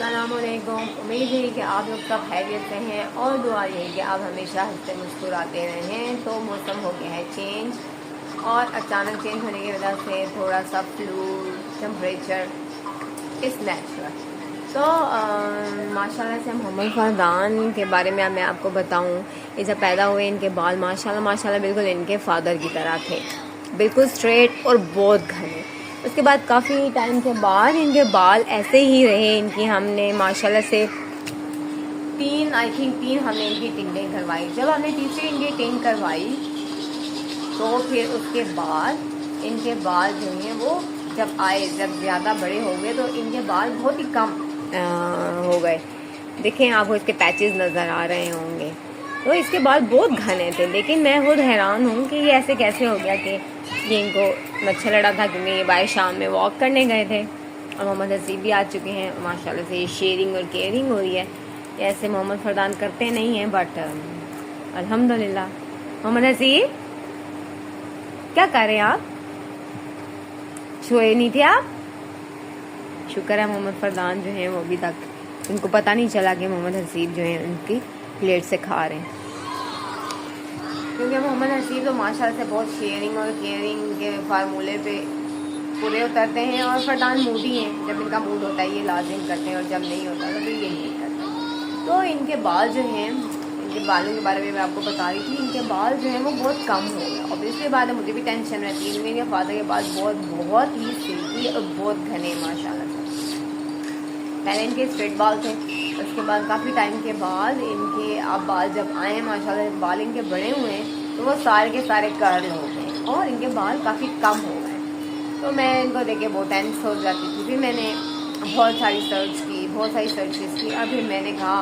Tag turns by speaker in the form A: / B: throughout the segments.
A: अस्सलामुअलैकुम। उम्मीद है कि आप लोग सब खैरियत से हैं और दुआ है कि आप हमेशा हंसते मुस्कुराते रहें। तो मौसम हो गया है चेंज और अचानक चेंज होने की वजह से थोड़ा सा फ्लू टेम्परेचर इस नेचुरल। तो माशाल्लाह से मोहम्मद फरदान के बारे में मैं आपको बताऊं, ये जब पैदा हुए इनके बाल माशाल्लाह माशाल्लाह बिल्कुल इनके फादर की तरह थे, बिल्कुल स्ट्रेट और बहुत घने। उसके बाद काफ़ी टाइम के बाद इनके बाल ऐसे ही रहे। इनकी हमने माशाल्लाह से तीन हमने इनकी टिंगें करवाई। जब हमने तीसरी इनकी टिंग करवाई तो फिर उसके बाद इनके बाल जो हैं वो जब ज़्यादा बड़े हो गए तो इनके बाल बहुत ही कम हो गए। देखें, आपको इसके पैचेस नज़र आ रहे होंगे। तो इसके बाल बहुत घने थे, लेकिन मैं खुद हैरान हूँ कि ये ऐसे कैसे हो गया कि ये इनको मच्छर लड़ा था, क्योंकि ये बाहर शाम में वॉक करने गए थे और मोहम्मद हसीब भी आ चुके हैं। माशाल्लाह से ये शेयरिंग और केयरिंग हो रही है। ऐसे मोहम्मद फरदान करते नहीं हैं, बट अल्हम्दुलिल्लाह। मोहम्मद हसीब, क्या कर रहे हैं आप? सोए नहीं थे आप? शुक्र है मोहम्मद फरदान जो हैं वो अभी तक इनको पता नहीं चला कि मोहम्मद हसीब जो हैं उनकी प्लेट से खा रहे हैं, क्योंकि मोहम्मद हसीब तो माशाल्लाह से बहुत शेयरिंग और केयरिंग के फार्मूले पे पूरे उतरते हैं। और फरदान मूडी हैं, जब इनका मूड होता है ये लाजिम करते हैं और जब नहीं होता तो ये नहीं करते। तो इनके बाल जो हैं, इनके बालों के बारे में मैं आपको बता रही थी, इनके बाल जो हैं वो बहुत कम हो गए। और इसके बाद मुझे भी टेंशन रहती है। मेरे फादर के बाल बहुत ही सिल्की और बहुत घने माशाल्लाह से। पहले इनके स्ट्रेट बाल थे, उसके बाद काफ़ी टाइम के बाद इनके अब बाल जब आए माशाल्लाह, बाल इनके बड़े हुए हैं तो वो सारे के सारे कर्ल हो गए और इनके बाल काफ़ी कम हो गए। तो मैं इनको देख के बहुत टेंस हो जाती थी। फिर मैंने बहुत सारी सर्चेस की। अभी मैंने कहा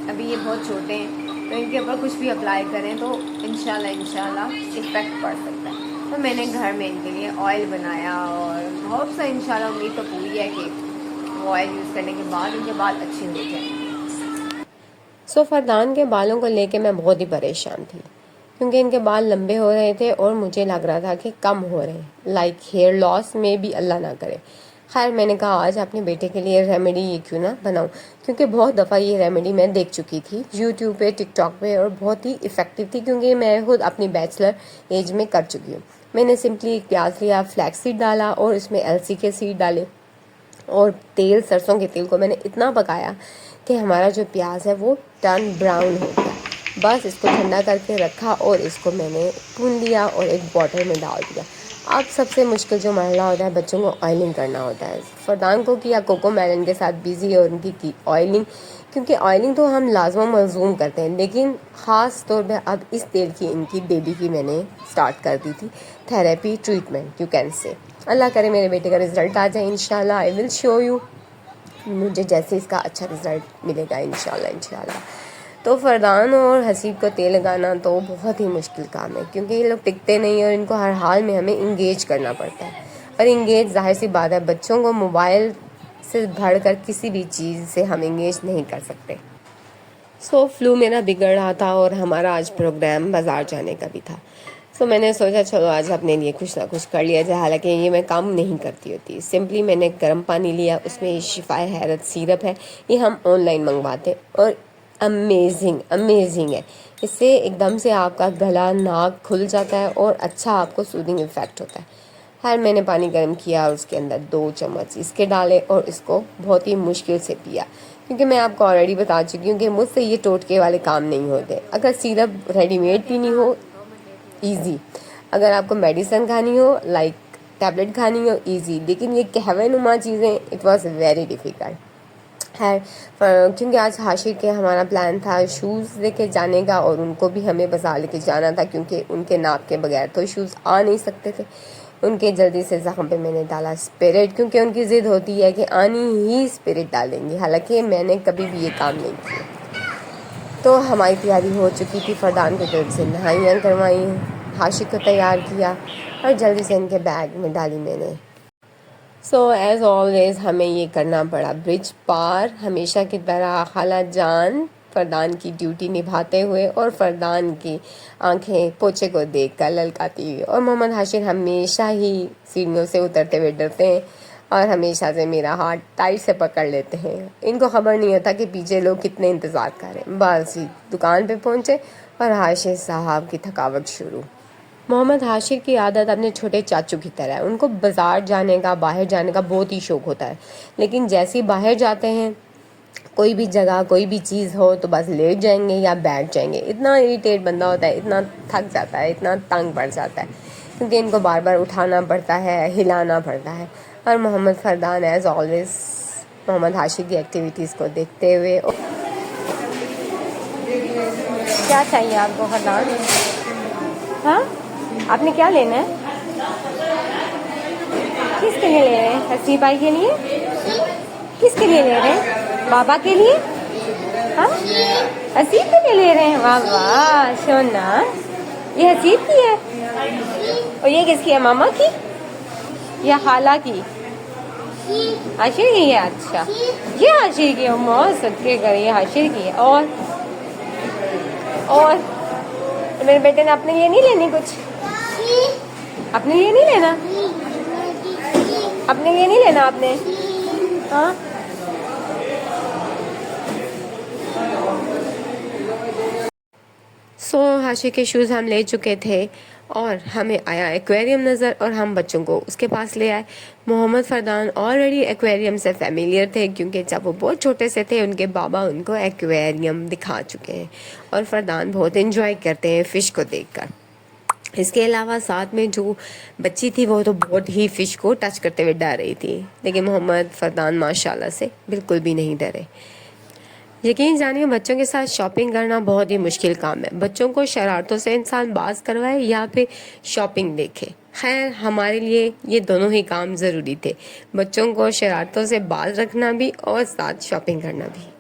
A: अभी ये बहुत छोटे हैं तो इनके ऊपर कुछ भी अप्लाई करें तो इंशाल्लाह इफ़ेक्ट पड़ सकता है। तो मैंने घर में इनके लिए ऑयल बनाया और बहुत सा इंशाल्लाह उम्मीद तो पूरी है कि ऑयल यूज़ करने के बाद इनके बाल अच्छे हो जाएंगे।
B: फरदान के बालों को लेके मैं बहुत ही परेशान थी, क्योंकि इनके बाल लंबे हो रहे थे और मुझे लग रहा था कि कम हो रहे हैं, लाइक हेयर लॉस में भी अल्लाह ना करे। खैर, मैंने कहा आज अपने बेटे के लिए रेमेडी ये क्यों ना बनाऊं, क्योंकि बहुत दफ़ा ये रेमेडी मैं देख चुकी थी यूट्यूब पे, टिकटॉक पे, और बहुत ही इफ़ेक्टिव थी, क्योंकि मैं खुद अपनी बैचलर एज में कर चुकी हूँ। मैंने सिंपली एक प्याज लिया, फ्लैक्स सीड डाला और उसमें अलसी के सीड डाले और तेल, सरसों के तेल को मैंने इतना पकाया कि हमारा जो प्याज है वो टर्न ब्राउन हो गया। बस इसको ठंडा करके रखा और इसको मैंने भून लिया और एक बॉटल में डाल दिया। अब सबसे मुश्किल जो मरला होता है, बच्चों को ऑयलिंग करना होता है। फरदान को किया कोको मेलन के साथ बिजी और उनकी की ऑयलिंग, क्योंकि ऑयलिंग तो हम लाजमा मलजूम करते हैं, लेकिन ख़ास तौर पे अब इस तेल की इनकी बेबी की मैंने स्टार्ट कर दी थी therapy treatment, you can say. अल्लाह करे मेरे बेटे का रिज़ल्ट आ जाए, इंशाल्लाह आई विल शो यू, मुझे जैसे इसका अच्छा रिज़ल्ट मिलेगा इंशाल्लाह। तो फरदान और हसीब को तेल लगाना तो बहुत ही मुश्किल काम है, क्योंकि ये लोग टिकते नहीं और इनको हर हाल में हमें इंगेज करना पड़ता है। और इंगेज जाहिर सी बात है, बच्चों को मोबाइल से बढ़कर किसी भी चीज़ से हम इंगेज नहीं कर सकते। फ्लू मेरा बिगड़ रहा था और हमारा आज प्रोग्राम बाज़ार जाने का भी था। मैंने सोचा चलो आज अपने लिए कुछ ना कुछ कर लिया जाए। हालांकि ये मैं काम नहीं करती होती। सिंपली मैंने गर्म पानी लिया, उसमें शिफाए हैरत सिरप है, ये हम ऑनलाइन मंगवाते और अमेजिंग है। इससे एकदम से आपका गला, नाक खुल जाता है और अच्छा आपको सूदिंग इफ़ेक्ट होता है। खैर, मैंने पानी गर्म किया और उसके अंदर 2 चम्मच इसके डाले और इसको बहुत ही मुश्किल से पिया, क्योंकि मैं आपको ऑलरेडी बता चुकी हूँ कि मुझसे ये टोटके वाले काम नहीं होते। अगर सिरप रेडीमेड पीनी हो ईज़ी, अगर आपको मेडिसिन खानी हो लाइक टैबलेट खानी हो ईज़ी, लेकिन ये कहवे नुमा चीज़ें इट वाज वेरी डिफ़िकल्ट है। क्योंकि आज हाशिर के हमारा प्लान था शूज़ लेके जाने का और उनको भी हमें बाज़ार लेके जाना था, क्योंकि उनके नाप के बगैर तो शूज़ आ नहीं सकते थे। उनके जल्दी से ज़ख्म पे मैंने डाला स्पिरिट, क्योंकि उनकी ज़िद होती है कि आनी ही स्पिरिट डालेंगी, हालांकि मैंने कभी भी ये काम नहीं किया। तो हमारी तैयारी हो चुकी थी, फरदान को जल्दी से नहाइयाँ करवाई, हाशिर को तैयार किया और जल्दी से इनके बैग में डाली मैंने। एज़ ऑलवेज़ हमें ये करना पड़ा ब्रिज पार, हमेशा की तरह खाला जान फरदान की ड्यूटी निभाते हुए और फरदान की आंखें पोछे को देख कर ललकाती हुई। और मोहम्मद हाशिर हमेशा ही सीढ़ियों से उतरते हुए डरते हैं, और हमेशा से मेरा हाथ टाइट से पकड़ लेते हैं। इनको खबर नहीं होता कि पीछे लोग कितने इंतज़ार कर रहे हैं। बस ही दुकान पे पहुँचे और हाशिर साहब की थकावट शुरू। मोहम्मद हाशिर की आदत अपने छोटे चाचू की तरह है। उनको बाज़ार जाने का, बाहर जाने का बहुत ही शौक़ होता है, लेकिन जैसे ही बाहर जाते हैं, कोई भी जगह कोई भी चीज़ हो तो बस लेट जाएंगे या बैठ जाएंगे। इतना इरिटेट बंदा होता है, इतना थक जाता है, इतना तंग पड़ जाता है, क्योंकि इनको बार बार उठाना पड़ता है, हिलाना पड़ता है। और मोहम्मद फरदान एज़ ऑलवेज मोहम्मद हाशिर की एक्टिविटीज़ को देखते हुए। क्या चाहिए आपको फरदान? हाँ, आपने क्या लेना है? किसके लिए ले रहे हैं? हसीब भाई के लिए? किसके लिए ले रहे हैं? बाबा के लिए? हाँ, हसीब के लिए ले रहे हैं। वाह वाह सोना, ये हसीब की है और ये किसकी है? मामा की या खाला की? हाशिर की है। अच्छा, ये हाशिर की है। मौत सदके कर, ये हाशिर की है। और मेरे बेटे ने अपने लिए नहीं लेनी कुछ? अपने लिए नहीं लेना? अपने लिए नहीं लेना आपने? हाँ, हाशिर के शूज़ हम ले चुके थे और हमें आया एक्वेरियम नज़र और हम बच्चों को उसके पास ले आए। मोहम्मद फरदान ऑलरेडी एक्वेरियम से फेमिलियर थे, क्योंकि जब वो बहुत छोटे से थे उनके बाबा उनको एक्वेरियम दिखा चुके हैं और फरदान बहुत एंजॉय करते हैं फ़िश को देखकर। इसके अलावा साथ में जो बच्ची थी वो तो बहुत ही फ़िश को टच करते हुए डर रही थी, लेकिन मोहम्मद फरदान माशाल्लाह से बिल्कुल भी नहीं डरे। यकीन जानिए, बच्चों के साथ शॉपिंग करना बहुत ही मुश्किल काम है। बच्चों को शरारतों से इंसान बाज करवाए या फिर शॉपिंग देखे। खैर, हमारे लिए ये दोनों ही काम ज़रूरी थे, बच्चों को शरारतों से बाज रखना भी और साथ शॉपिंग करना भी।